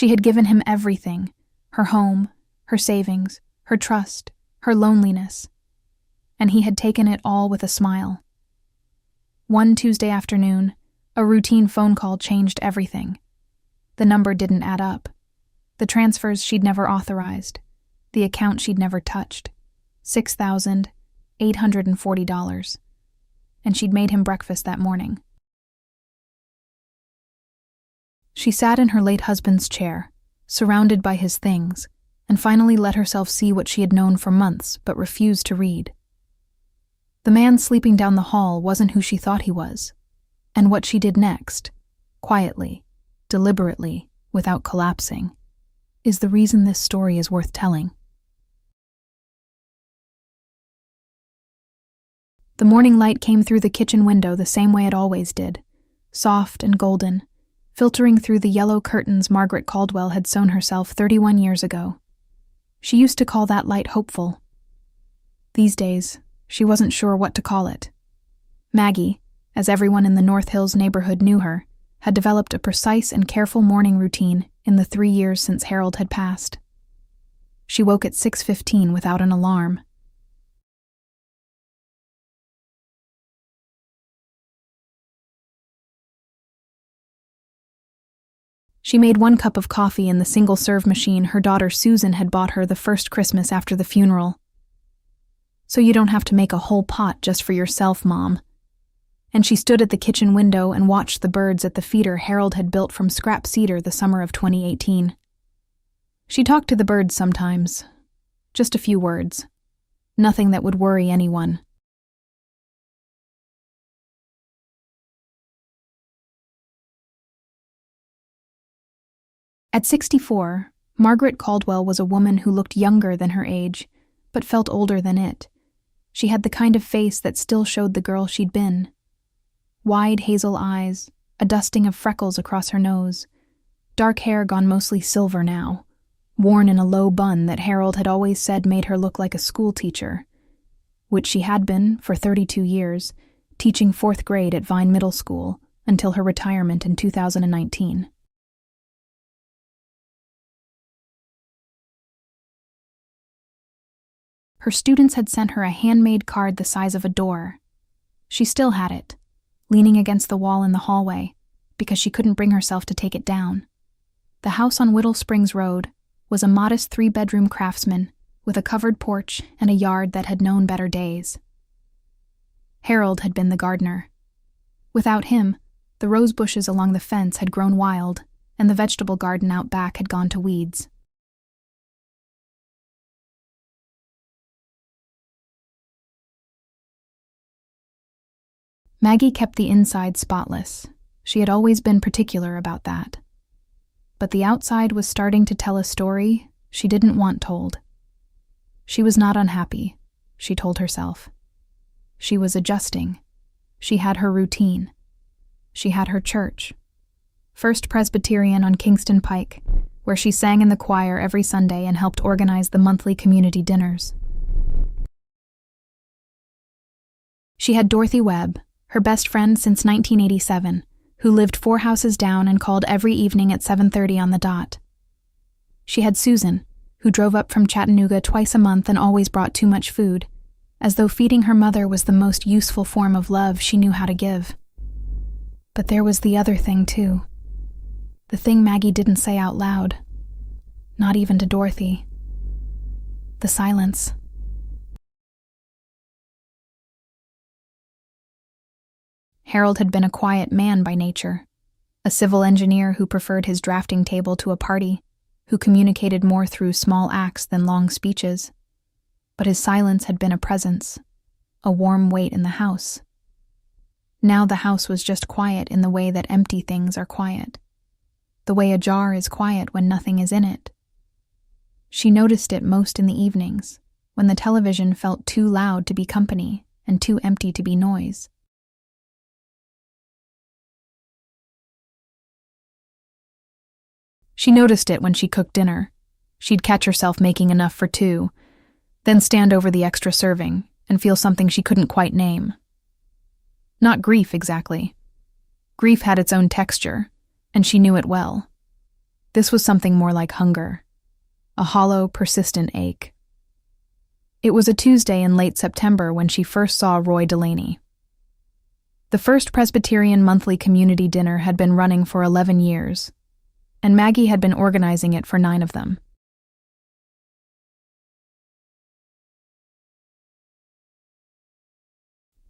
She had given him everything: her home, her savings, her trust, her loneliness. And he had taken it all with a smile. One Tuesday afternoon, a routine phone call changed everything. The number didn't add up. The transfers she'd never authorized. The account she'd never touched. $6,840. And she'd made him breakfast that morning. She sat in her late husband's chair, surrounded by his things, and finally let herself see what she had known for months but refused to read. The man sleeping down the hall wasn't who she thought he was, and what she did next, quietly, deliberately, without collapsing, is the reason this story is worth telling. The morning light came through the kitchen window the same way it always did, soft and golden, filtering through the yellow curtains Margaret Caldwell had sewn herself 31 years ago. She used to call that light hopeful. These days, she wasn't sure what to call it. Maggie, as everyone in the North Hills neighborhood knew her, had developed a precise and careful morning routine in the 3 years since Harold had passed. She woke at 6:15 without an alarm. She made 1 cup of coffee in the single-serve machine her daughter Susan had bought her the first Christmas after the funeral. "So you don't have to make a whole pot just for yourself, Mom." And she stood at the kitchen window and watched the birds at the feeder Harold had built from scrap cedar the summer of 2018. She talked to the birds sometimes. Just a few words. Nothing that would worry anyone. At 64, Margaret Caldwell was a woman who looked younger than her age, but felt older than it. She had the kind of face that still showed the girl she'd been. Wide hazel eyes, a dusting of freckles across her nose, dark hair gone mostly silver now, worn in a low bun that Harold had always said made her look like a school teacher, which she had been for 32 years, teaching 4th grade at Vine Middle School until her retirement in 2019. Her students had sent her a handmade card the size of a door. She still had it, leaning against the wall in the hallway, because she couldn't bring herself to take it down. The house on Whittle Springs Road was a modest 3-bedroom craftsman with a covered porch and a yard that had known better days. Harold had been the gardener. Without him, the rose bushes along the fence had grown wild, and the vegetable garden out back had gone to weeds. Maggie kept the inside spotless. She had always been particular about that. But the outside was starting to tell a story she didn't want told. She was not unhappy, she told herself. She was adjusting. She had her routine. She had her church. First Presbyterian on Kingston Pike, where she sang in the choir every Sunday and helped organize the monthly community dinners. She had Dorothy Webb, her best friend since 1987, who lived 4 houses down and called every evening at 7:30 on the dot. She had Susan, who drove up from Chattanooga twice a month and always brought too much food, as though feeding her mother was the most useful form of love she knew how to give. But there was the other thing, too. The thing Maggie didn't say out loud. Not even to Dorothy. The silence. Harold had been a quiet man by nature, a civil engineer who preferred his drafting table to a party, who communicated more through small acts than long speeches. But his silence had been a presence, a warm weight in the house. Now the house was just quiet in the way that empty things are quiet, the way a jar is quiet when nothing is in it. She noticed it most in the evenings, when the television felt too loud to be company and too empty to be noise. She noticed it when she cooked dinner. She'd catch herself making enough for 2, then stand over the extra serving and feel something she couldn't quite name. Not grief, exactly. Grief had its own texture, and she knew it well. This was something more like hunger, a hollow, persistent ache. It was a Tuesday in late September when she first saw Roy Delaney. The First Presbyterian monthly community dinner had been running for 11 years, and Maggie had been organizing it for 9 of them.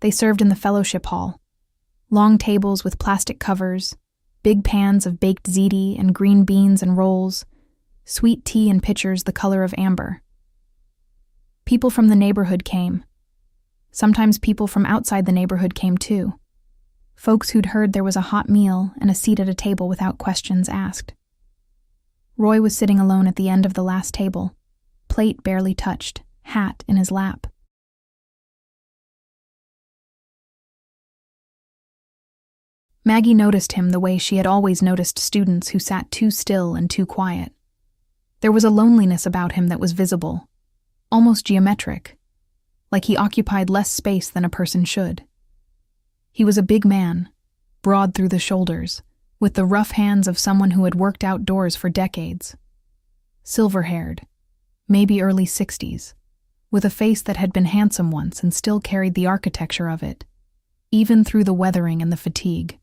They served in the fellowship hall, long tables with plastic covers, big pans of baked ziti and green beans and rolls, sweet tea in pitchers the color of amber. People from the neighborhood came. Sometimes people from outside the neighborhood came too. Folks who'd heard there was a hot meal and a seat at a table without questions asked. Roy was sitting alone at the end of the last table, plate barely touched, hat in his lap. Maggie noticed him the way she had always noticed students who sat too still and too quiet. There was a loneliness about him that was visible, almost geometric, like he occupied less space than a person should. He was a big man, broad through the shoulders, with the rough hands of someone who had worked outdoors for decades. Silver-haired, maybe early 60s, with a face that had been handsome once and still carried the architecture of it, even through the weathering and the fatigue.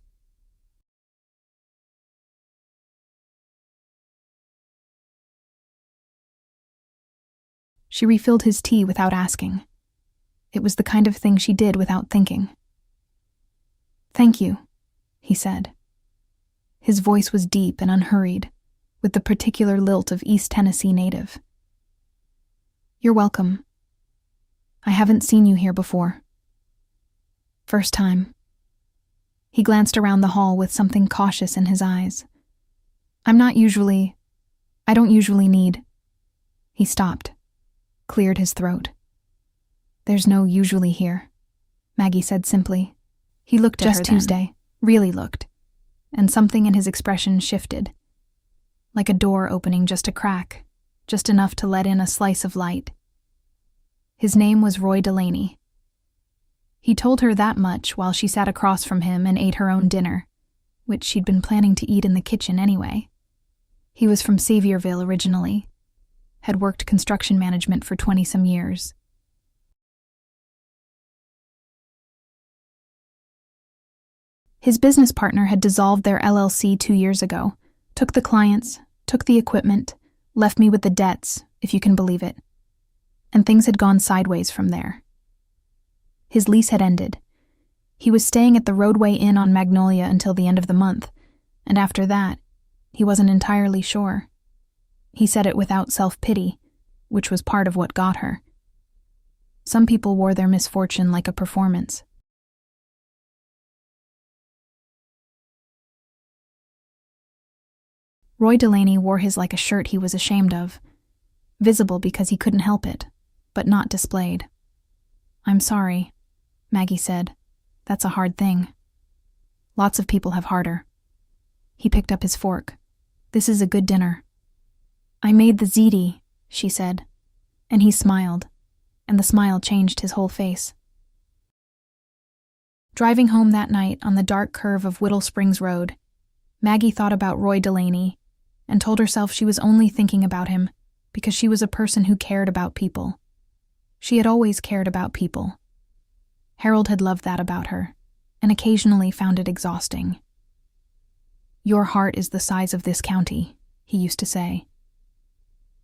She refilled his tea without asking. It was the kind of thing she did without thinking. "Thank you," he said. His voice was deep and unhurried, with the particular lilt of East Tennessee native. "You're welcome. I haven't seen you here before. First time." He glanced around the hall with something cautious in his eyes. I don't usually need." He stopped, cleared his throat. "There's no usually here," Maggie said simply. He looked at her then. Just Tuesday, really looked, and something in his expression shifted. Like a door opening just a crack, just enough to let in a slice of light. His name was Roy Delaney. He told her that much while she sat across from him and ate her own dinner, which she'd been planning to eat in the kitchen anyway. He was from Saviorville originally, had worked construction management for 20-some years. His business partner had dissolved their LLC 2 years ago, took the clients, took the equipment, left me with the debts, if you can believe it. And things had gone sideways from there. His lease had ended. He was staying at the Roadway Inn on Magnolia until the end of the month, and after that, he wasn't entirely sure. He said it without self-pity, which was part of what got her. Some people wore their misfortune like a performance. Roy Delaney wore his like a shirt he was ashamed of, visible because he couldn't help it, but not displayed. "I'm sorry," Maggie said. "That's a hard thing. Lots of people have harder." He picked up his fork. "This is a good dinner." "I made the ziti," she said, and he smiled, and the smile changed his whole face. Driving home that night on the dark curve of Whittle Springs Road, Maggie thought about Roy Delaney and told herself she was only thinking about him because she was a person who cared about people. She had always cared about people. Harold had loved that about her, and occasionally found it exhausting. "Your heart is the size of this county," he used to say.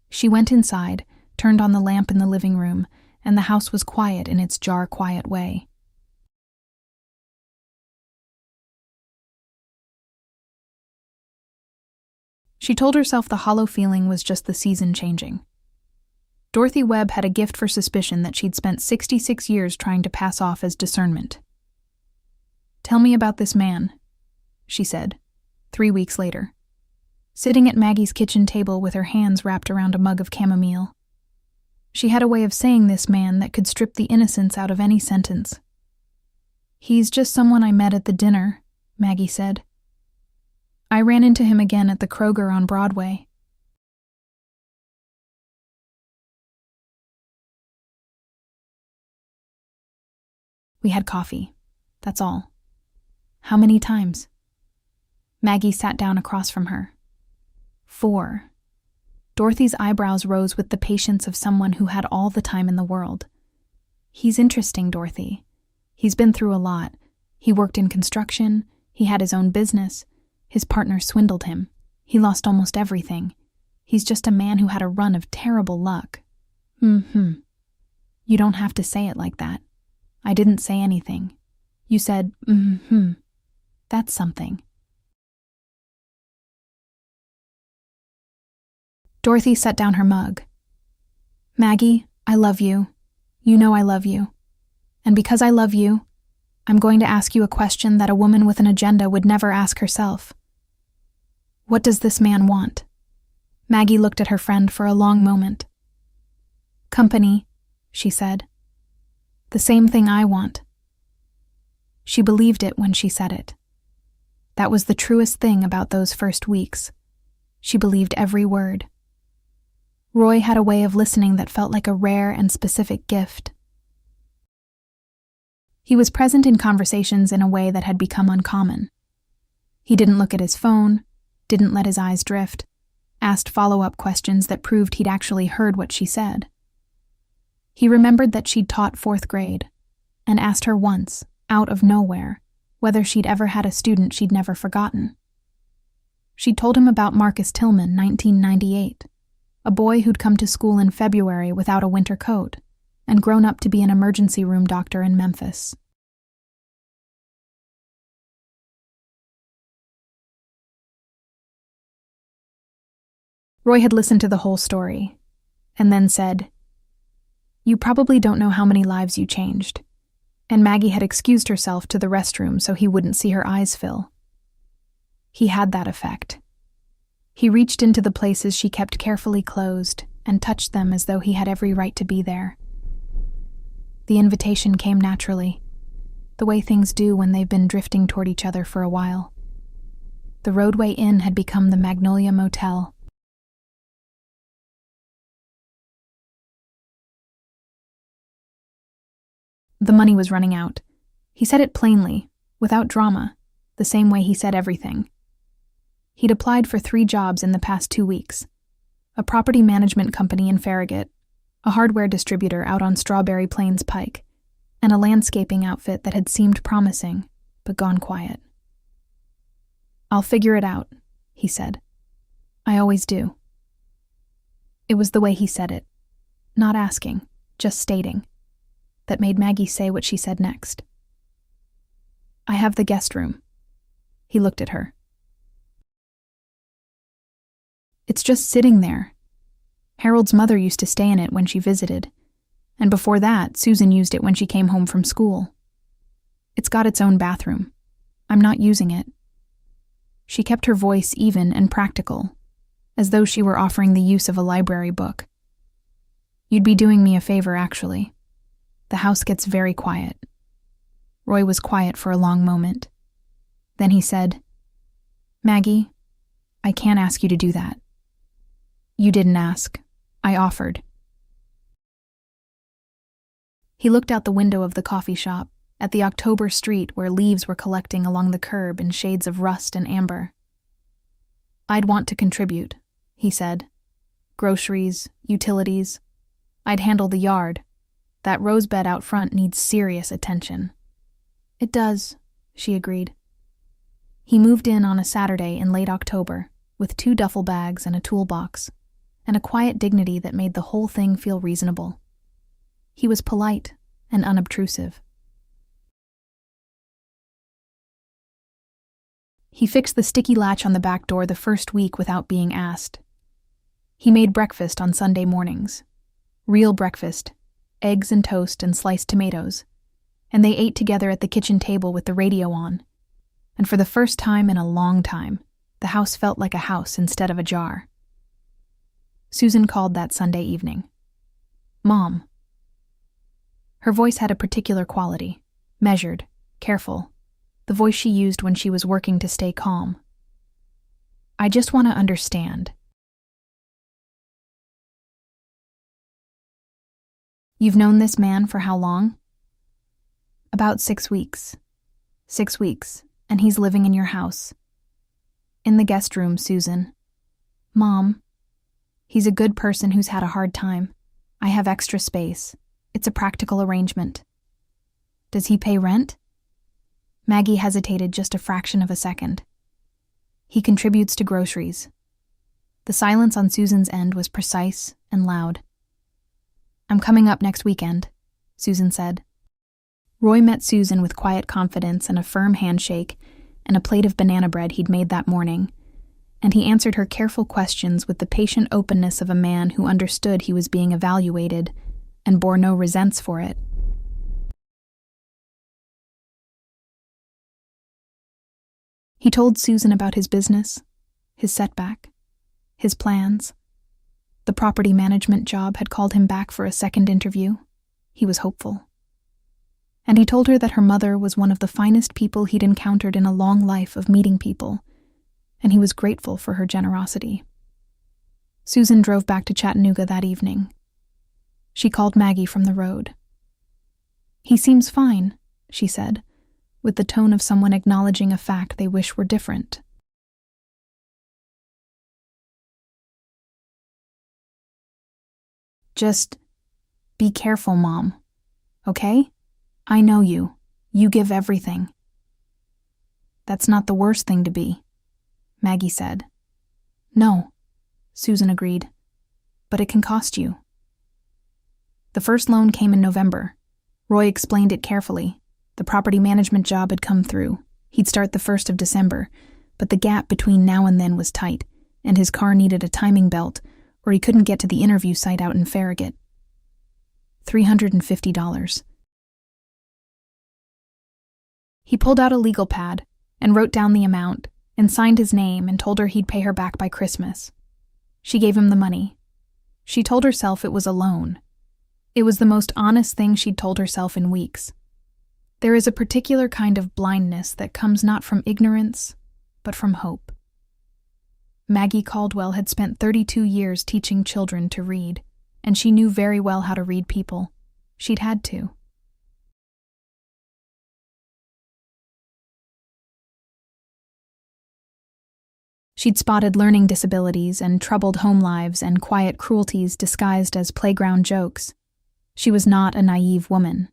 She went inside, turned on the lamp in the living room, and the house was quiet in its jar-quiet way. She told herself the hollow feeling was just the season changing. Dorothy Webb had a gift for suspicion that she'd spent 66 years trying to pass off as discernment. "Tell me about this man," she said, 3 weeks later, sitting at Maggie's kitchen table with her hands wrapped around a mug of chamomile. She had a way of saying this man that could strip the innocence out of any sentence. "He's just someone I met at the dinner," Maggie said. "I ran into him again at the Kroger on Broadway." "We had coffee. That's all." "How many times?" Maggie sat down across from her. 4. Dorothy's eyebrows rose with the patience of someone who had all the time in the world. He's interesting, Dorothy. He's been through a lot. He worked in construction. He had his own business. His partner swindled him. He lost almost everything. He's just a man who had a run of terrible luck. You don't have to say it like that. I didn't say anything. You said, That's something. Dorothy set down her mug. Maggie, I love you. You know I love you. And because I love you, I'm going to ask you a question that a woman with an agenda would never ask herself. What does this man want? Maggie looked at her friend for a long moment. Company, she said. The same thing I want. She believed it when she said it. That was the truest thing about those first weeks. She believed every word. Roy had a way of listening that felt like a rare and specific gift. He was present in conversations in a way that had become uncommon. He didn't look at his phone, didn't let his eyes drift, asked follow-up questions that proved he'd actually heard what she said. He remembered that she'd taught 4th grade, and asked her once, out of nowhere, whether she'd ever had a student she'd never forgotten. She'd told him about Marcus Tillman, 1998, a boy who'd come to school in February without a winter coat, and grown up to be an emergency room doctor in Memphis. Roy had listened to the whole story, and then said, You probably don't know how many lives you changed. And Maggie had excused herself to the restroom so he wouldn't see her eyes fill. He had that effect. He reached into the places she kept carefully closed and touched them as though he had every right to be there. The invitation came naturally, the way things do when they've been drifting toward each other for a while. The Roadway Inn had become the Magnolia Motel. The money was running out. He said it plainly, without drama, the same way he said everything. He'd applied for 3 jobs in the past 2 weeks. A property management company in Farragut, a hardware distributor out on Strawberry Plains Pike, and a landscaping outfit that had seemed promising, but gone quiet. I'll figure it out, he said. I always do. It was the way he said it, not asking, just stating, that made Maggie say what she said next. I have the guest room. He looked at her. It's just sitting there. Harold's mother used to stay in it when she visited, and before that, Susan used it when she came home from school. It's got its own bathroom. I'm not using it. She kept her voice even and practical, as though she were offering the use of a library book. You'd be doing me a favor, actually. The house gets very quiet. Roy was quiet for a long moment. Then he said, Maggie, I can't ask you to do that. You didn't ask. I offered. He looked out the window of the coffee shop, at the October street where leaves were collecting along the curb in shades of rust and amber. I'd want to contribute, he said. Groceries, utilities. I'd handle the yard. That rose bed out front needs serious attention. It does, she agreed. He moved in on a Saturday in late October, with 2 duffel bags and a toolbox, and a quiet dignity that made the whole thing feel reasonable. He was polite and unobtrusive. He fixed the sticky latch on the back door the first week without being asked. He made breakfast on Sunday mornings. Real breakfast, eggs and toast and sliced tomatoes, and they ate together at the kitchen table with the radio on. And for the first time in a long time, the house felt like a house instead of a jar. Susan called that Sunday evening. Mom. Her voice had a particular quality, measured, careful, the voice she used when she was working to stay calm. I just want to understand. You've known this man for how long? About 6 weeks. 6 weeks, and he's living in your house. In the guest room, Susan. Mom, he's a good person who's had a hard time. I have extra space. It's a practical arrangement. Does he pay rent? Maggie hesitated just a fraction of a second. He contributes to groceries. The silence on Susan's end was precise and loud. I'm coming up next weekend, Susan said. Roy met Susan with quiet confidence and a firm handshake and a plate of banana bread he'd made that morning, and he answered her careful questions with the patient openness of a man who understood he was being evaluated and bore no resents for it. He told Susan about his business, his setback, his plans. The property management job had called him back for a second interview. He was hopeful. And he told her that her mother was one of the finest people he'd encountered in a long life of meeting people, and he was grateful for her generosity. Susan drove back to Chattanooga that evening. She called Maggie from the road. He seems fine, she said, with the tone of someone acknowledging a fact they wish were different. Just be careful, Mom. Okay? I know you. You give everything. That's not the worst thing to be, Maggie said. No, Susan agreed. But it can cost you. The first loan came in November. Roy explained it carefully. The property management job had come through. He'd start the 1st of December, but the gap between now and then was tight, and his car needed a timing belt, or he couldn't get to the interview site out in Farragut. $350. He pulled out a legal pad and wrote down the amount and signed his name and told her he'd pay her back by Christmas. She gave him the money. She told herself it was a loan. It was the most honest thing she'd told herself in weeks. There is a particular kind of blindness that comes not from ignorance, but from hope. Maggie Caldwell had spent 32 years teaching children to read, and she knew very well how to read people. She'd had to. She'd spotted learning disabilities and troubled home lives and quiet cruelties disguised as playground jokes. She was not a naive woman.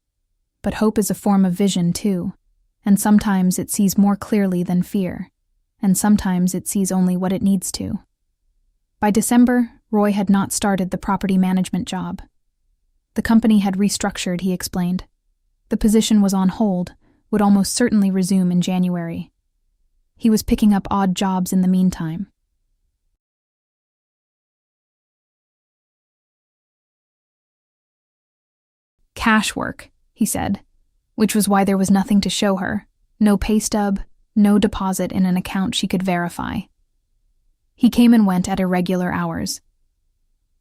But hope is a form of vision, too, and sometimes it sees more clearly than fear, and sometimes it sees only what it needs to. By December, Roy had not started the property management job. The company had restructured, he explained. The position was on hold, would almost certainly resume in January. He was picking up odd jobs in the meantime. Cash work, he said, which was why there was nothing to show her, no pay stub, no deposit in an account she could verify. He came and went at irregular hours.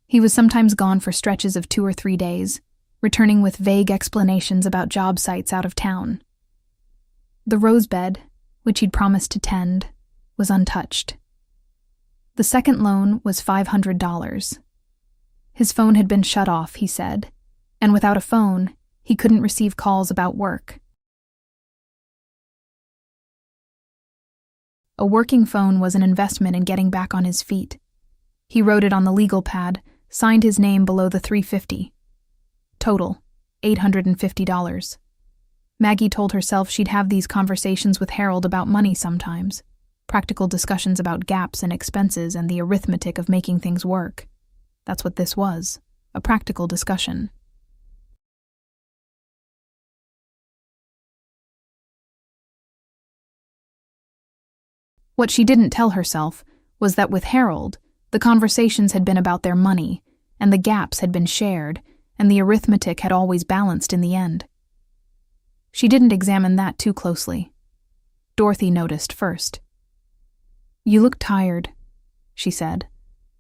He was sometimes gone for stretches of 2 or 3 days, returning with vague explanations about job sites out of town. The rosebed, which he'd promised to tend, was untouched. The second loan was $500. His phone had been shut off, he said, and without a phone, he couldn't receive calls about work. A working phone was an investment in getting back on his feet. He wrote it on the legal pad, signed his name below the $350. Total, $850. Maggie told herself she'd have these conversations with Harold about money sometimes, practical discussions about gaps and expenses and the arithmetic of making things work. That's what this was, a practical discussion. What she didn't tell herself was that with Harold, the conversations had been about their money, and the gaps had been shared, and the arithmetic had always balanced in the end. She didn't examine that too closely. Dorothy noticed first. "You look tired," she said,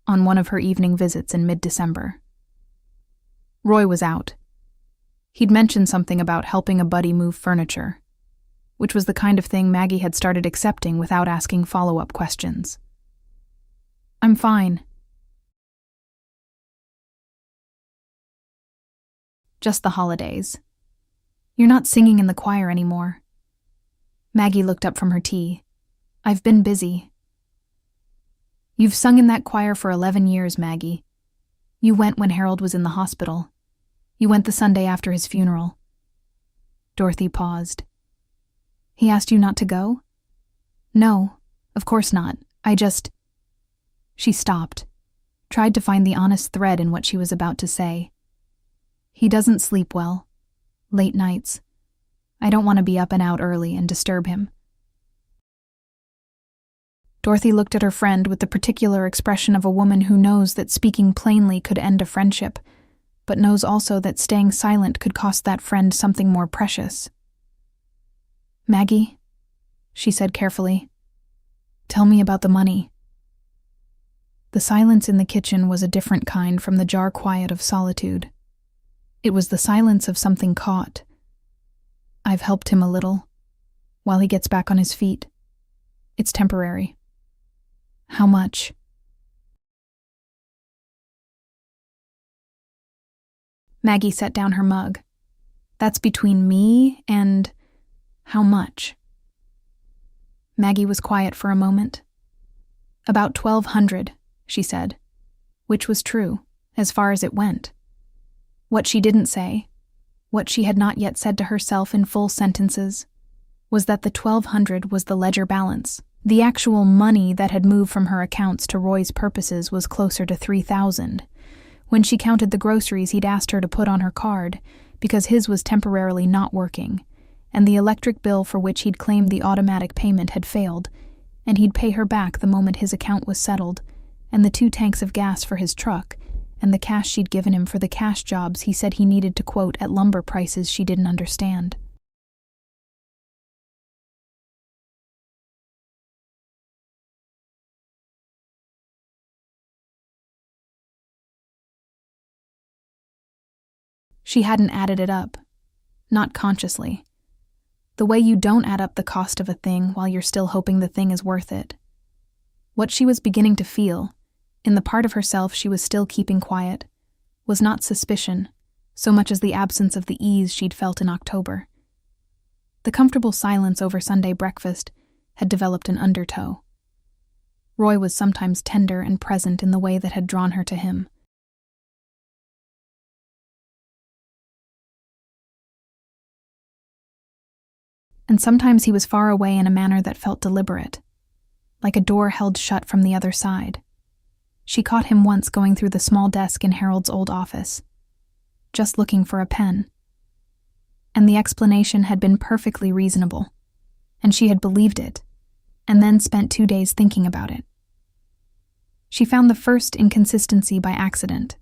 on one of her evening visits in mid-December. Roy was out. He'd mentioned something about helping a buddy move furniture, which was the kind of thing Maggie had started accepting without asking follow-up questions. "I'm fine." "Just the holidays. You're not singing in the choir anymore." Maggie looked up from her tea. "I've been busy." You've sung in that choir for 11 years, Maggie. You went when Harold was in the hospital. You went the Sunday after his funeral. Dorothy paused. He asked you not to go? No, of course not. She stopped, tried to find the honest thread in what she was about to say. He doesn't sleep well. Late nights. I don't want to be up and out early and disturb him. Dorothy looked at her friend with the particular expression of a woman who knows that speaking plainly could end a friendship, but knows also that staying silent could cost that friend something more precious. Maggie, she said carefully, tell me about the money. The silence in the kitchen was a different kind from the jar quiet of solitude. It was the silence of something caught. I've helped him a little, while he gets back on his feet. It's temporary. How much? Maggie set down her mug. That's between me and how much? Maggie was quiet for a moment. About 1,200, she said, which was true, as far as it went. What she didn't say, what she had not yet said to herself in full sentences, was that the 1,200 was the ledger balance. The actual money that had moved from her accounts to Roy's purposes was closer to 3,000. When she counted the groceries he'd asked her to put on her card, because his was temporarily not working, and the electric bill for which he'd claimed the automatic payment had failed, and he'd pay her back the moment his account was settled, and the 2 tanks of gas for his truck, and the cash she'd given him for the cash jobs he said he needed to quote at lumber prices she didn't understand. She hadn't added it up. Not consciously. The way you don't add up the cost of a thing while you're still hoping the thing is worth it. What she was beginning to feel, in the part of herself she was still keeping quiet, was not suspicion, so much as the absence of the ease she'd felt in October. The comfortable silence over Sunday breakfast had developed an undertow. Roy was sometimes tender and present in the way that had drawn her to him. And sometimes he was far away in a manner that felt deliberate, like a door held shut from the other side. She caught him once going through the small desk in Harold's old office, just looking for a pen. And the explanation had been perfectly reasonable, and she had believed it, and then spent 2 days thinking about it. She found the first inconsistency by accident.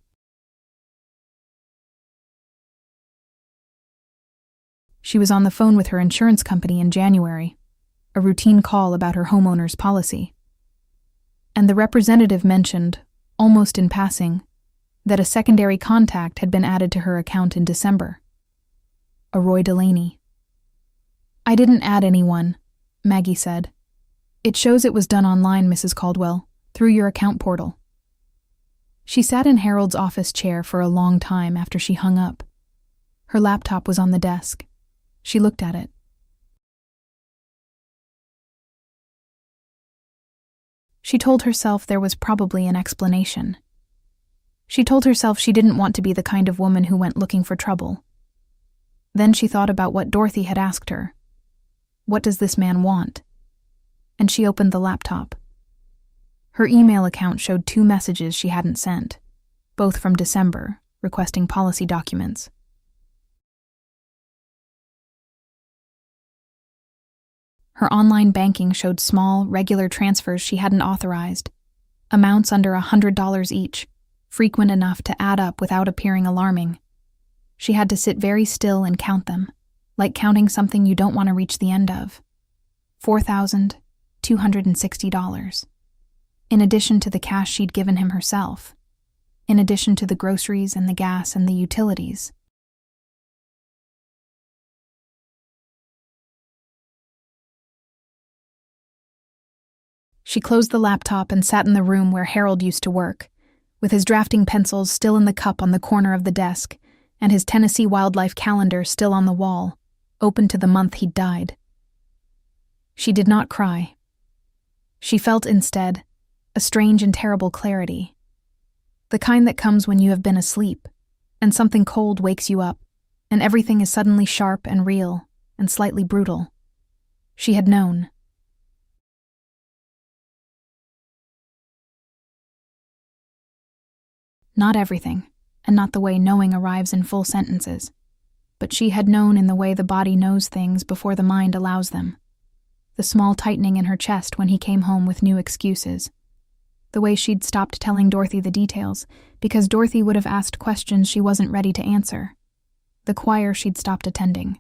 She was on the phone with her insurance company in January, a routine call about her homeowner's policy. And the representative mentioned, almost in passing, that a secondary contact had been added to her account in December. A Roy Delaney. I didn't add anyone, Maggie said. It shows it was done online, Mrs. Caldwell, through your account portal. She sat in Harold's office chair for a long time after she hung up. Her laptop was on the desk. She looked at it. She told herself there was probably an explanation. She told herself she didn't want to be the kind of woman who went looking for trouble. Then she thought about what Dorothy had asked her. What does this man want? And she opened the laptop. Her email account showed 2 messages she hadn't sent, both from December, requesting policy documents. Her online banking showed small, regular transfers she hadn't authorized, amounts under $100 each, frequent enough to add up without appearing alarming. She had to sit very still and count them, like counting something you don't want to reach the end of. $4,260. In addition to the cash she'd given him herself. In addition to the groceries and the gas and the utilities. She closed the laptop and sat in the room where Harold used to work, with his drafting pencils still in the cup on the corner of the desk, and his Tennessee wildlife calendar still on the wall, open to the month he'd died. She did not cry. She felt instead a strange and terrible clarity. The kind that comes when you have been asleep, and something cold wakes you up, and everything is suddenly sharp and real, and slightly brutal. She had known. Not everything, and not the way knowing arrives in full sentences, but she had known in the way the body knows things before the mind allows them. The small tightening in her chest when he came home with new excuses. The way she'd stopped telling Dorothy the details, because Dorothy would have asked questions she wasn't ready to answer. The choir she'd stopped attending.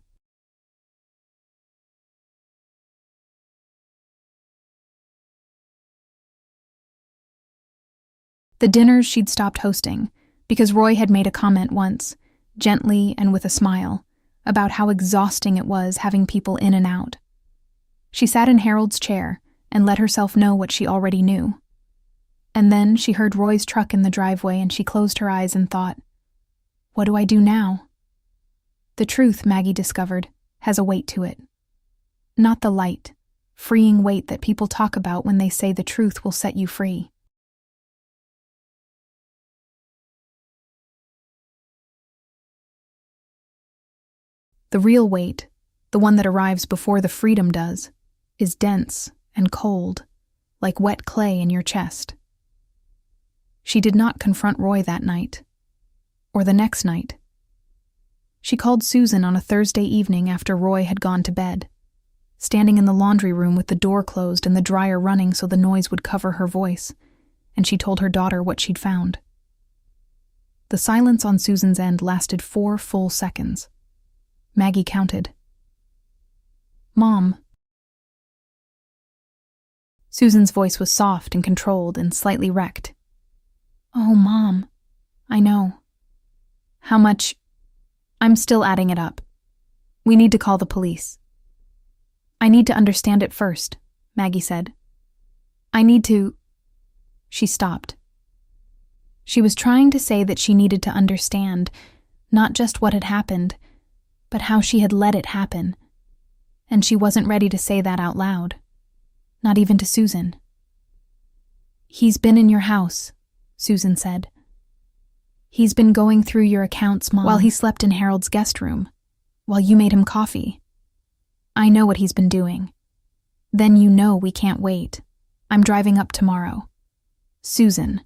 The dinners she'd stopped hosting, because Roy had made a comment once, gently and with a smile, about how exhausting it was having people in and out. She sat in Harold's chair and let herself know what she already knew. And then she heard Roy's truck in the driveway and she closed her eyes and thought, "What do I do now?" The truth, Maggie discovered, has a weight to it. Not the light, freeing weight that people talk about when they say the truth will set you free. The real weight, the one that arrives before the freedom does, is dense and cold, like wet clay in your chest. She did not confront Roy that night, or the next night. She called Susan on a Thursday evening after Roy had gone to bed, standing in the laundry room with the door closed and the dryer running so the noise would cover her voice, and she told her daughter what she'd found. The silence on Susan's end lasted 4 full seconds. Maggie counted. "Mom." Susan's voice was soft and controlled and slightly wrecked. "Oh, Mom. I know. How much? I'm still adding it up. We need to call the police." "I need to understand it first," Maggie said. "I need to—" She stopped. She was trying to say that she needed to understand, not just what had happened, but how she had let it happen. And she wasn't ready to say that out loud. Not even to Susan. "He's been in your house," Susan said. "He's been going through your accounts, Mom, while he slept in Harold's guest room, while you made him coffee. I know what he's been doing. Then you know we can't wait. I'm driving up tomorrow." "Susan."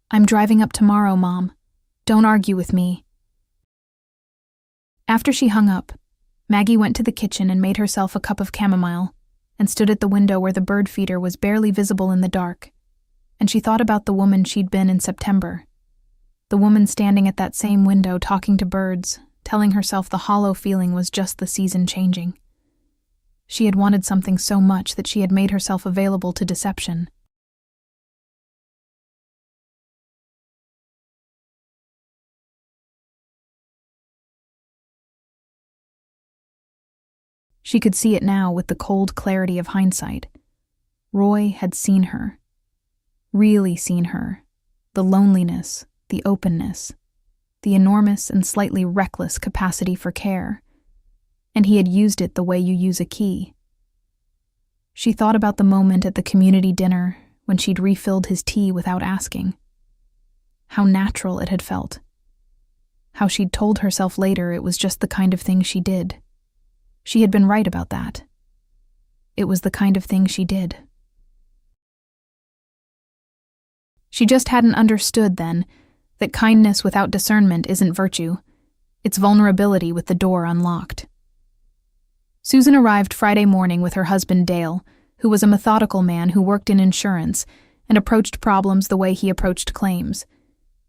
"I'm driving up tomorrow, Mom. Don't argue with me." After she hung up, Maggie went to the kitchen and made herself a cup of chamomile and stood at the window where the bird feeder was barely visible in the dark, and she thought about the woman she'd been in September. The woman standing at that same window talking to birds, telling herself the hollow feeling was just the season changing. She had wanted something so much that she had made herself available to deception. She could see it now with the cold clarity of hindsight. Roy had seen her. Really seen her. The loneliness, the openness, the enormous and slightly reckless capacity for care. And he had used it the way you use a key. She thought about the moment at the community dinner when she'd refilled his tea without asking. How natural it had felt. How she'd told herself later it was just the kind of thing she did. She had been right about that. It was the kind of thing she did. She just hadn't understood then that kindness without discernment isn't virtue. It's vulnerability with the door unlocked. Susan arrived Friday morning with her husband Dale, who was a methodical man who worked in insurance and approached problems the way he approached claims.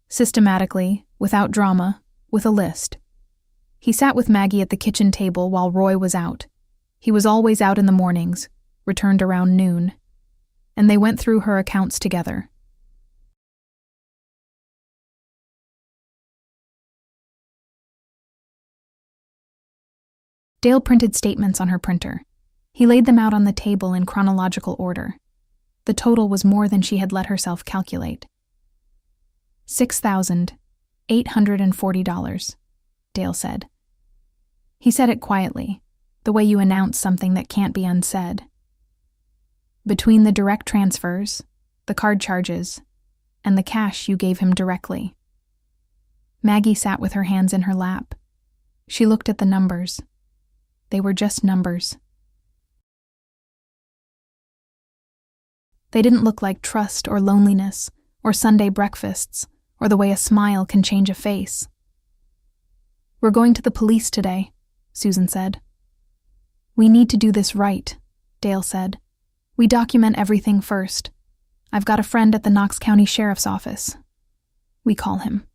Systematically, without drama, with a list. He sat with Maggie at the kitchen table while Roy was out. He was always out in the mornings, returned around noon, and they went through her accounts together. Dale printed statements on her printer. He laid them out on the table in chronological order. The total was more than she had let herself calculate. $6,840, Dale said. He said it quietly, the way you announce something that can't be unsaid. Between the direct transfers, the card charges, and the cash you gave him directly. Maggie sat with her hands in her lap. She looked at the numbers. They were just numbers. They didn't look like trust or loneliness or Sunday breakfasts or the way a smile can change a face. "We're going to the police today," Susan said. "We need to do this right," Dale said. "We document everything first. I've got a friend at the Knox County Sheriff's Office. We call him."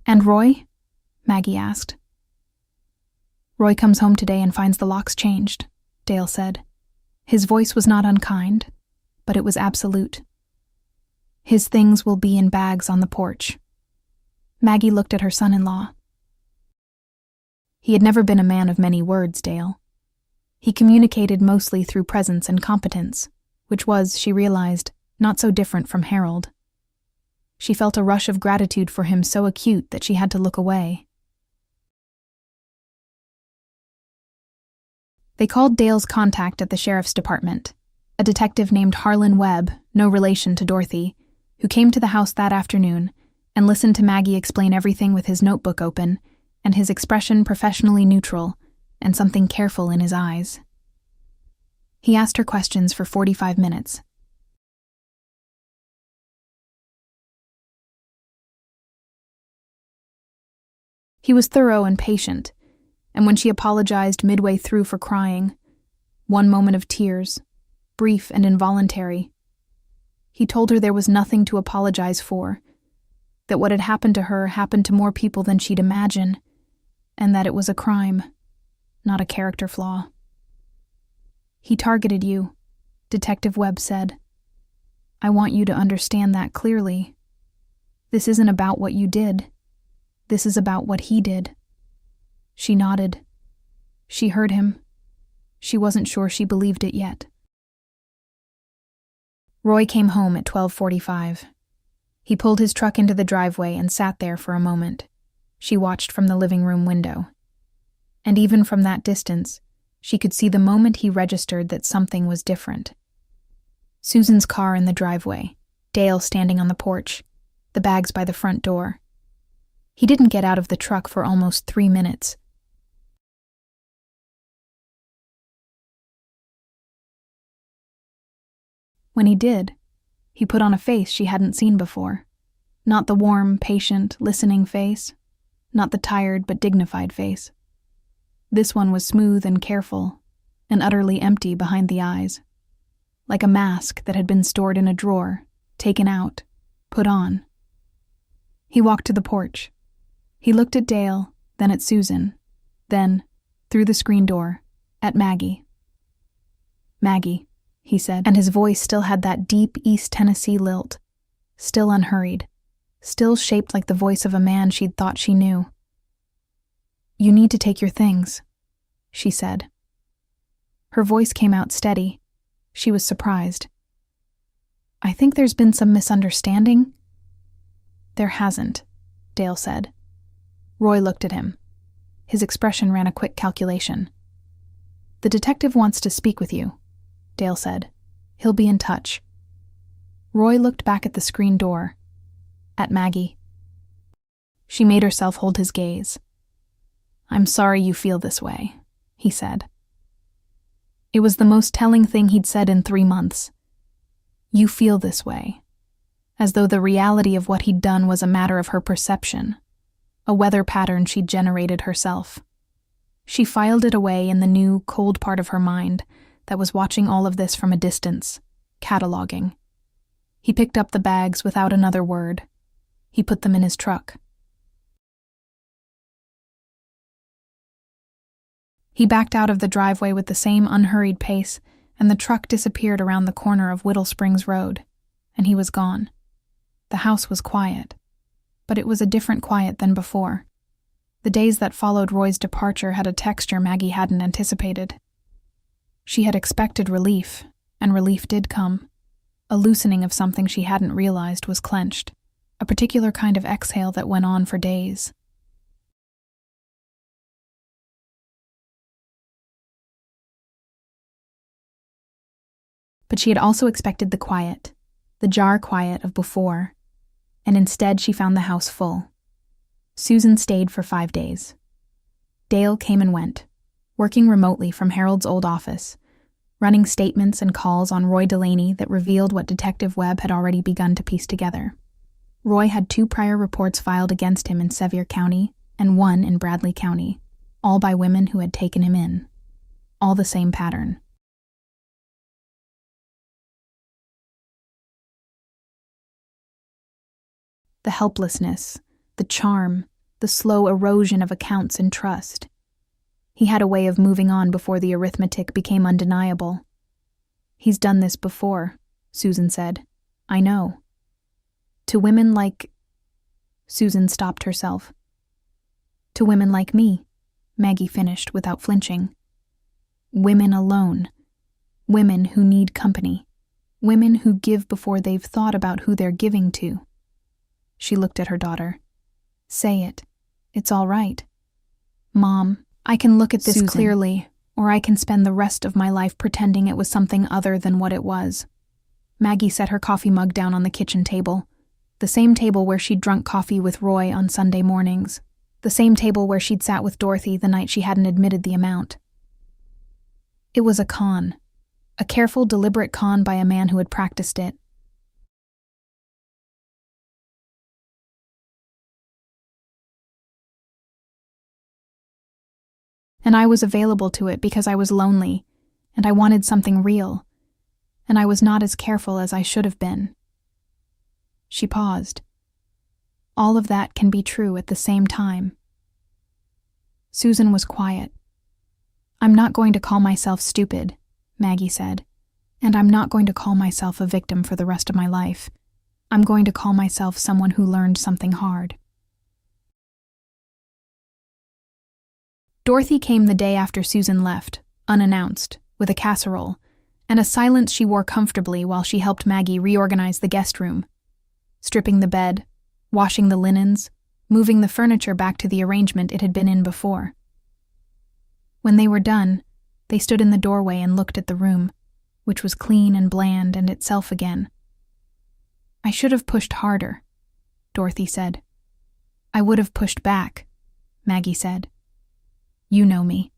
"And Roy?" Maggie asked. "Roy comes home today and finds the locks changed," Dale said. His voice was not unkind, but it was absolute. "His things will be in bags on the porch." Maggie looked at her son-in-law. He had never been a man of many words, Dale. He communicated mostly through presence and competence, which was, she realized, not so different from Harold. She felt a rush of gratitude for him so acute that she had to look away. They called Dale's contact at the sheriff's department, a detective named Harlan Webb, no relation to Dorothy, who came to the house that afternoon and listened to Maggie explain everything with his notebook open and his expression professionally neutral and something careful in his eyes. He asked her questions for 45 minutes. He was thorough and patient, and when she apologized midway through for crying, one moment of tears, brief and involuntary, he told her there was nothing to apologize for, that what had happened to her happened to more people than she'd imagine, and that it was a crime, not a character flaw. "He targeted you," Detective Webb said. "I want you to understand that clearly. This isn't about what you did. This is about what he did." She nodded. She heard him. She wasn't sure she believed it yet. Roy came home at 12:45. He pulled his truck into the driveway and sat there for a moment. She watched from the living room window. And even from that distance, she could see the moment he registered that something was different. Susan's car in the driveway, Dale standing on the porch, the bags by the front door. He didn't get out of the truck for almost 3 minutes. When he did, he put on a face she hadn't seen before. Not the warm, patient, listening face. Not the tired but dignified face. This one was smooth and careful, and utterly empty behind the eyes. Like a mask that had been stored in a drawer, taken out, put on. He walked to the porch. He looked at Dale, then at Susan, then, through the screen door, at Maggie. "Maggie," he said, and his voice still had that deep East Tennessee lilt, still unhurried, still shaped like the voice of a man she'd thought she knew. "You need to take your things," she said. Her voice came out steady. She was surprised. "I think there's been some misunderstanding." "There hasn't," Dale said. Roy looked at him. His expression ran a quick calculation. "The detective wants to speak with you," Dale said. "He'll be in touch." Roy looked back at the screen door, at Maggie. She made herself hold his gaze. "I'm sorry you feel this way," he said. It was the most telling thing he'd said in 3 months. You feel this way. As though the reality of what he'd done was a matter of her perception, a weather pattern she'd generated herself. She filed it away in the new, cold part of her mind that was watching all of this from a distance, cataloging. He picked up the bags without another word. He put them in his truck. He backed out of the driveway with the same unhurried pace, and the truck disappeared around the corner of Whittle Springs Road, and he was gone. The house was quiet, but it was a different quiet than before. The days that followed Roy's departure had a texture Maggie hadn't anticipated. She had expected relief, and relief did come. A loosening of something she hadn't realized was clenched, a particular kind of exhale that went on for days. But she had also expected the quiet, the jar quiet of before, and instead she found the house full. Susan stayed for 5 days. Dale came and went, working remotely from Harold's old office, running statements and calls on Roy Delaney that revealed what Detective Webb had already begun to piece together. Roy had 2 prior reports filed against him in Sevier County and 1 in Bradley County, all by women who had taken him in. All the same pattern. The helplessness, the charm, the slow erosion of accounts and trust. He had a way of moving on before the arithmetic became undeniable. "He's done this before," Susan said. "I know." "To women like—" Susan stopped herself. "To women like me," Maggie finished without flinching. "Women alone. Women who need company. Women who give before they've thought about who they're giving to." She looked at her daughter. "Say it. It's all right. Mom, I can look at this Susan. clearly, or I can spend the rest of my life pretending it was something other than what it was." Maggie set her coffee mug down on the kitchen table, the same table where she'd drunk coffee with Roy on Sunday mornings, the same table where she'd sat with Dorothy the night she hadn't admitted the amount. It was a con, a careful, deliberate con by a man who had practiced it. And I was available to it because I was lonely, and I wanted something real, and I was not as careful as I should have been. She paused. All of that can be true at the same time. Susan was quiet. "I'm not going to call myself stupid," Maggie said, "and I'm not going to call myself a victim for the rest of my life. I'm going to call myself someone who learned something hard." Dorothy came the day after Susan left, unannounced, with a casserole, and a silence she wore comfortably while she helped Maggie reorganize the guest room, stripping the bed, washing the linens, moving the furniture back to the arrangement it had been in before. When they were done, they stood in the doorway and looked at the room, which was clean and bland and itself again. "I should have pushed harder," Dorothy said. "I would have pushed back," Maggie said. "You know me.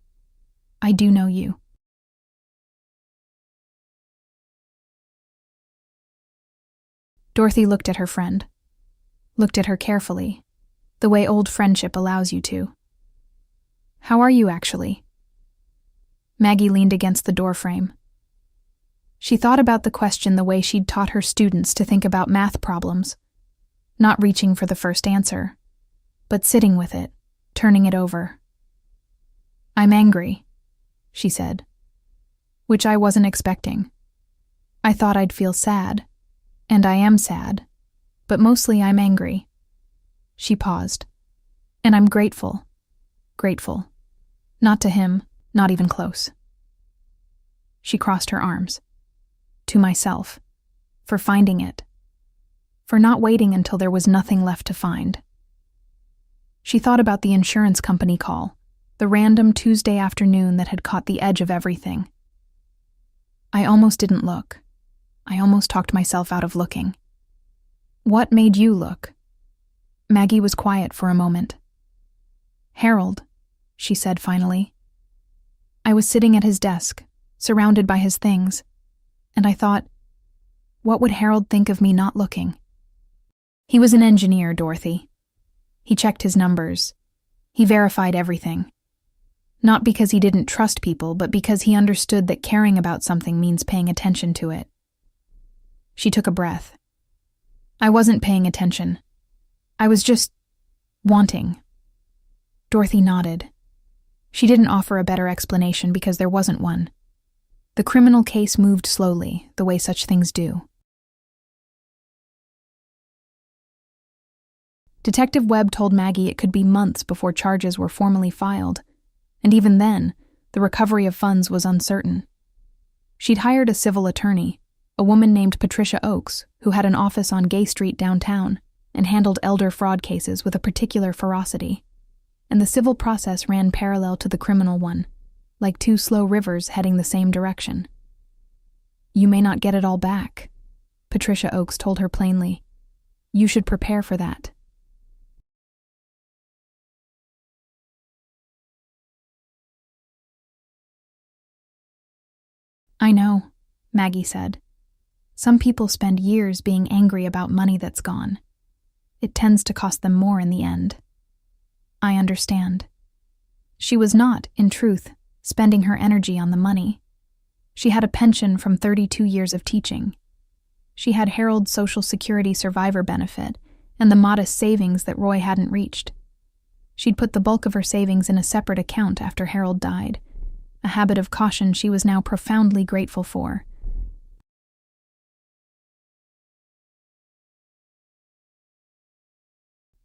I do know you." Dorothy looked at her friend. Looked at her carefully, the way old friendship allows you to. "How are you, actually?" Maggie leaned against the doorframe. She thought about the question the way she'd taught her students to think about math problems, not reaching for the first answer, but sitting with it, turning it over. "I'm angry," she said, "which I wasn't expecting. I thought I'd feel sad, and I am sad, but mostly I'm angry." She paused. "And I'm grateful. Grateful. Not to him, not even close." She crossed her arms. "To myself. For finding it. For not waiting until there was nothing left to find." She thought about the insurance company call, the random Tuesday afternoon that had caught the edge of everything. "I almost didn't look. I almost talked myself out of looking." "What made you look?" Maggie was quiet for a moment. "Harold," she said finally. "I was sitting at his desk, surrounded by his things, and I thought, what would Harold think of me not looking? He was an engineer, Dorothy. He checked his numbers. He verified everything. Not because he didn't trust people, but because he understood that caring about something means paying attention to it." She took a breath. "I wasn't paying attention. I was just wanting." Dorothy nodded. She didn't offer a better explanation because there wasn't one. The criminal case moved slowly, the way such things do. Detective Webb told Maggie it could be months before charges were formally filed, and even then, the recovery of funds was uncertain. She'd hired a civil attorney, a woman named Patricia Oakes, who had an office on Gay Street downtown and handled elder fraud cases with a particular ferocity. And the civil process ran parallel to the criminal one, like 2 slow rivers heading the same direction. "You may not get it all back," Patricia Oakes told her plainly. You should prepare for that. I know, Maggie said. Some people spend years being angry about money that's gone. It tends to cost them more in the end. I understand. She was not, in truth, spending her energy on the money. She had a pension from 32 years of teaching. She had Harold's Social Security survivor benefit and the modest savings that Roy hadn't reached. She'd put the bulk of her savings in a separate account after Harold died, a habit of caution she was now profoundly grateful for.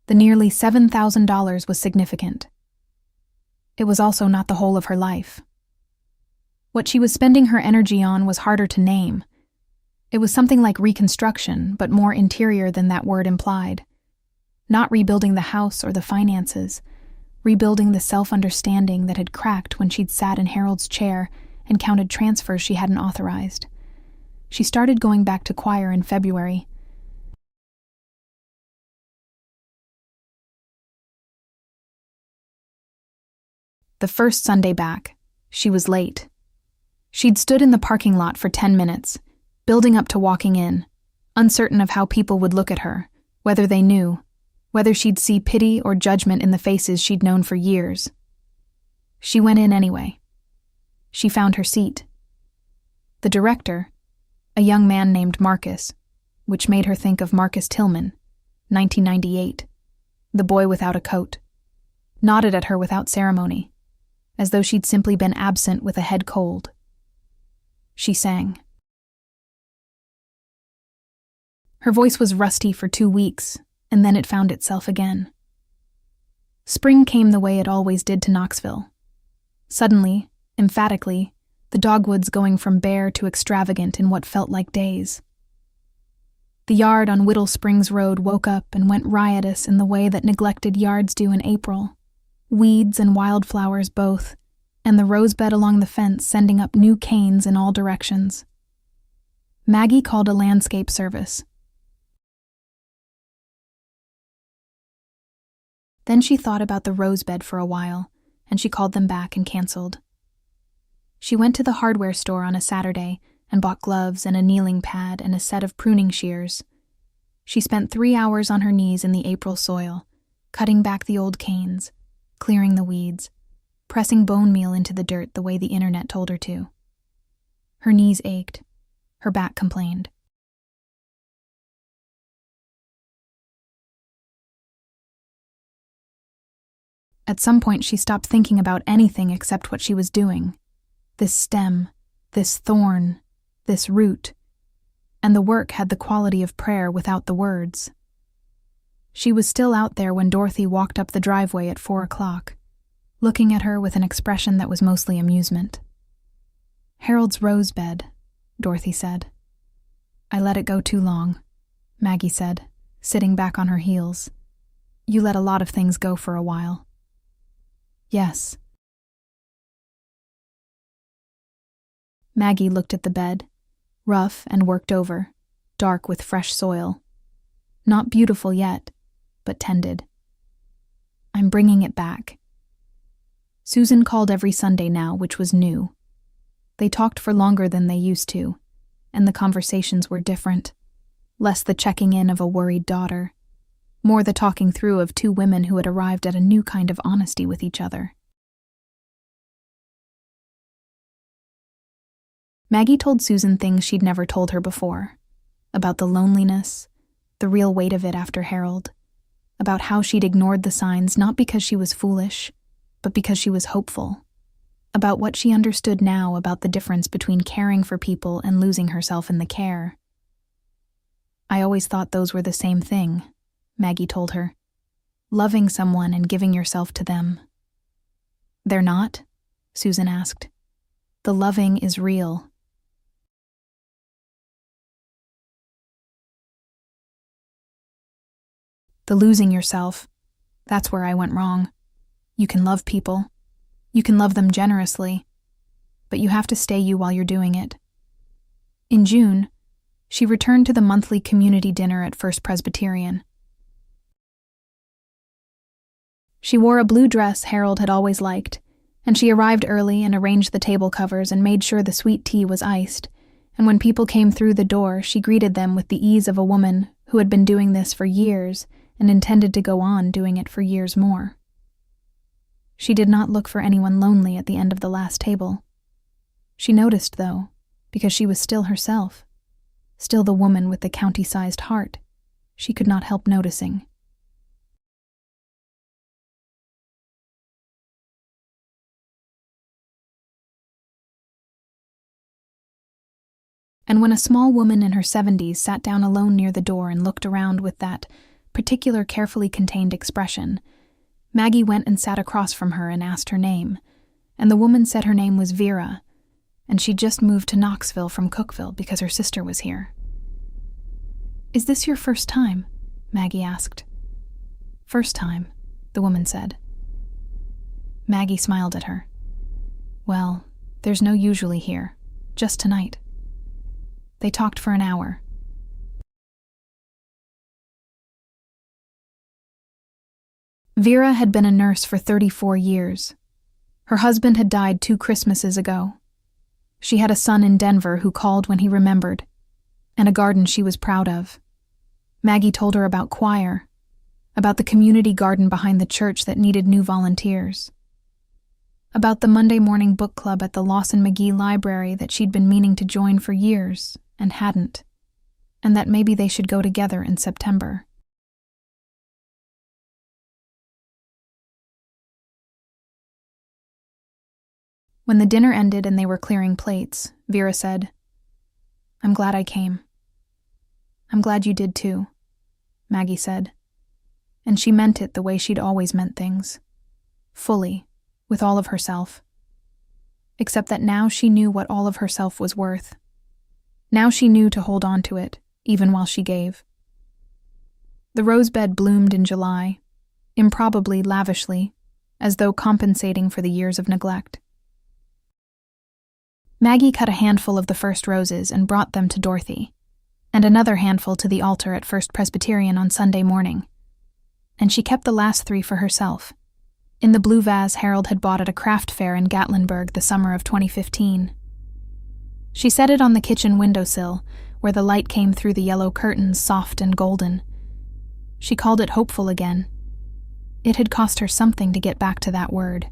The nearly $7,000 was significant. It was also not the whole of her life. What she was spending her energy on was harder to name. It was something like reconstruction, but more interior than that word implied. Not rebuilding the house or the finances, rebuilding the self-understanding that had cracked when she'd sat in Harold's chair and counted transfers she hadn't authorized. She started going back to choir in February. The first Sunday back, she was late. She'd stood in the parking lot for 10 minutes, building up to walking in, uncertain of how people would look at her, whether they knew, whether she'd see pity or judgment in the faces she'd known for years. She went in anyway. She found her seat. The director, a young man named Marcus, which made her think of Marcus Tillman, 1998, the boy without a coat, nodded at her without ceremony, as though she'd simply been absent with a head cold. She sang. Her voice was rusty for 2 weeks, and then it found itself again. Spring came the way it always did to Knoxville. Suddenly, emphatically, the dogwoods going from bare to extravagant in what felt like days. The yard on Whittle Springs Road woke up and went riotous in the way that neglected yards do in April. Weeds and wildflowers both, and the rosebed along the fence sending up new canes in all directions. Maggie called a landscape service. Then she thought about the rosebed for a while, and she called them back and canceled. She went to the hardware store on a Saturday and bought gloves and a kneeling pad and a set of pruning shears. She spent 3 hours on her knees in the April soil, cutting back the old canes, clearing the weeds, pressing bone meal into the dirt the way the internet told her to. Her knees ached. Her back complained. At some point she stopped thinking about anything except what she was doing. This stem, this thorn, this root, and the work had the quality of prayer without the words. She was still out there when Dorothy walked up the driveway at 4 o'clock, looking at her with an expression that was mostly amusement. Harold's rosebed, Dorothy said. I let it go too long, Maggie said, sitting back on her heels. You let a lot of things go for a while. Yes. Maggie looked at the bed, rough and worked over, dark with fresh soil. Not beautiful yet, but tended. I'm bringing it back. Susan called every Sunday now, which was new. They talked for longer than they used to, and the conversations were different. Less the checking in of a worried daughter, more the talking through of 2 women who had arrived at a new kind of honesty with each other. Maggie told Susan things she'd never told her before, about the loneliness, the real weight of it after Harold, about how she'd ignored the signs not because she was foolish, but because she was hopeful, about what she understood now about the difference between caring for people and losing herself in the care. I always thought those were the same thing, Maggie told her. Loving someone and giving yourself to them. They're not? Susan asked. The loving is real. The losing yourself, that's where I went wrong. You can love people. You can love them generously. But you have to stay you while you're doing it. In June, She returned to the monthly community dinner at First Presbyterian. She wore a blue dress Harold had always liked, and she arrived early and arranged the table covers and made sure the sweet tea was iced, and when people came through the door, she greeted them with the ease of a woman who had been doing this for years and intended to go on doing it for years more. She did not look for anyone lonely at the end of the last table. She noticed, though, because she was still herself, still the woman with the county-sized heart. She could not help noticing. And when a small woman in her 70s sat down alone near the door and looked around with that particular carefully contained expression, Maggie went and sat across from her and asked her name, and the woman said her name was Vera, and she'd just moved to Knoxville from Cookville because her sister was here. "Is this your first time?" Maggie asked. "First time," the woman said. Maggie smiled at her. "Well, there's no usually here, just tonight." They talked for an hour. Vera had been a nurse for 34 years. Her husband had died 2 Christmases ago. She had a son in Denver who called when he remembered, and a garden she was proud of. Maggie told her about choir, about the community garden behind the church that needed new volunteers, about the Monday morning book club at the Lawson McGee Library that she'd been meaning to join for years and hadn't, and that maybe they should go together in September. When the dinner ended and they were clearing plates, Vera said, "I'm glad I came." "I'm glad you did too," Maggie said. And she meant it the way she'd always meant things. Fully, with all of herself. Except that now she knew what all of herself was worth. Now she knew to hold on to it, even while she gave. The rosebed bloomed in July, improbably lavishly, as though compensating for the years of neglect. Maggie cut a handful of the first roses and brought them to Dorothy, and another handful to the altar at First Presbyterian on Sunday morning. And she kept the last 3 for herself, in the blue vase Harold had bought at a craft fair in Gatlinburg the summer of 2015. She set it on the kitchen windowsill, where the light came through the yellow curtains, soft and golden. She called it hopeful again. It had cost her something to get back to that word.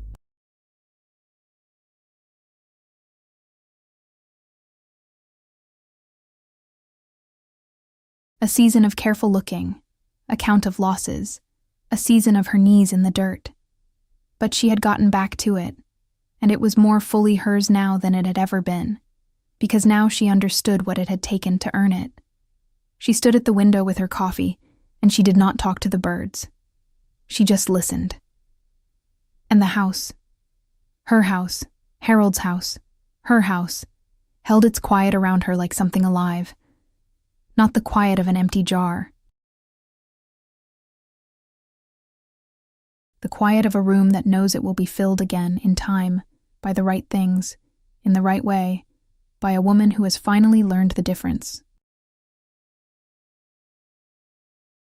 A season of careful looking, a count of losses, a season of her knees in the dirt. But she had gotten back to it, and it was more fully hers now than it had ever been, because now she understood what it had taken to earn it. She stood at the window with her coffee, and she did not talk to the birds. She just listened. And the house, her house, Harold's house, her house, held its quiet around her like something alive. Not the quiet of an empty jar. The quiet of a room that knows it will be filled again in time, by the right things, in the right way, by a woman who has finally learned the difference.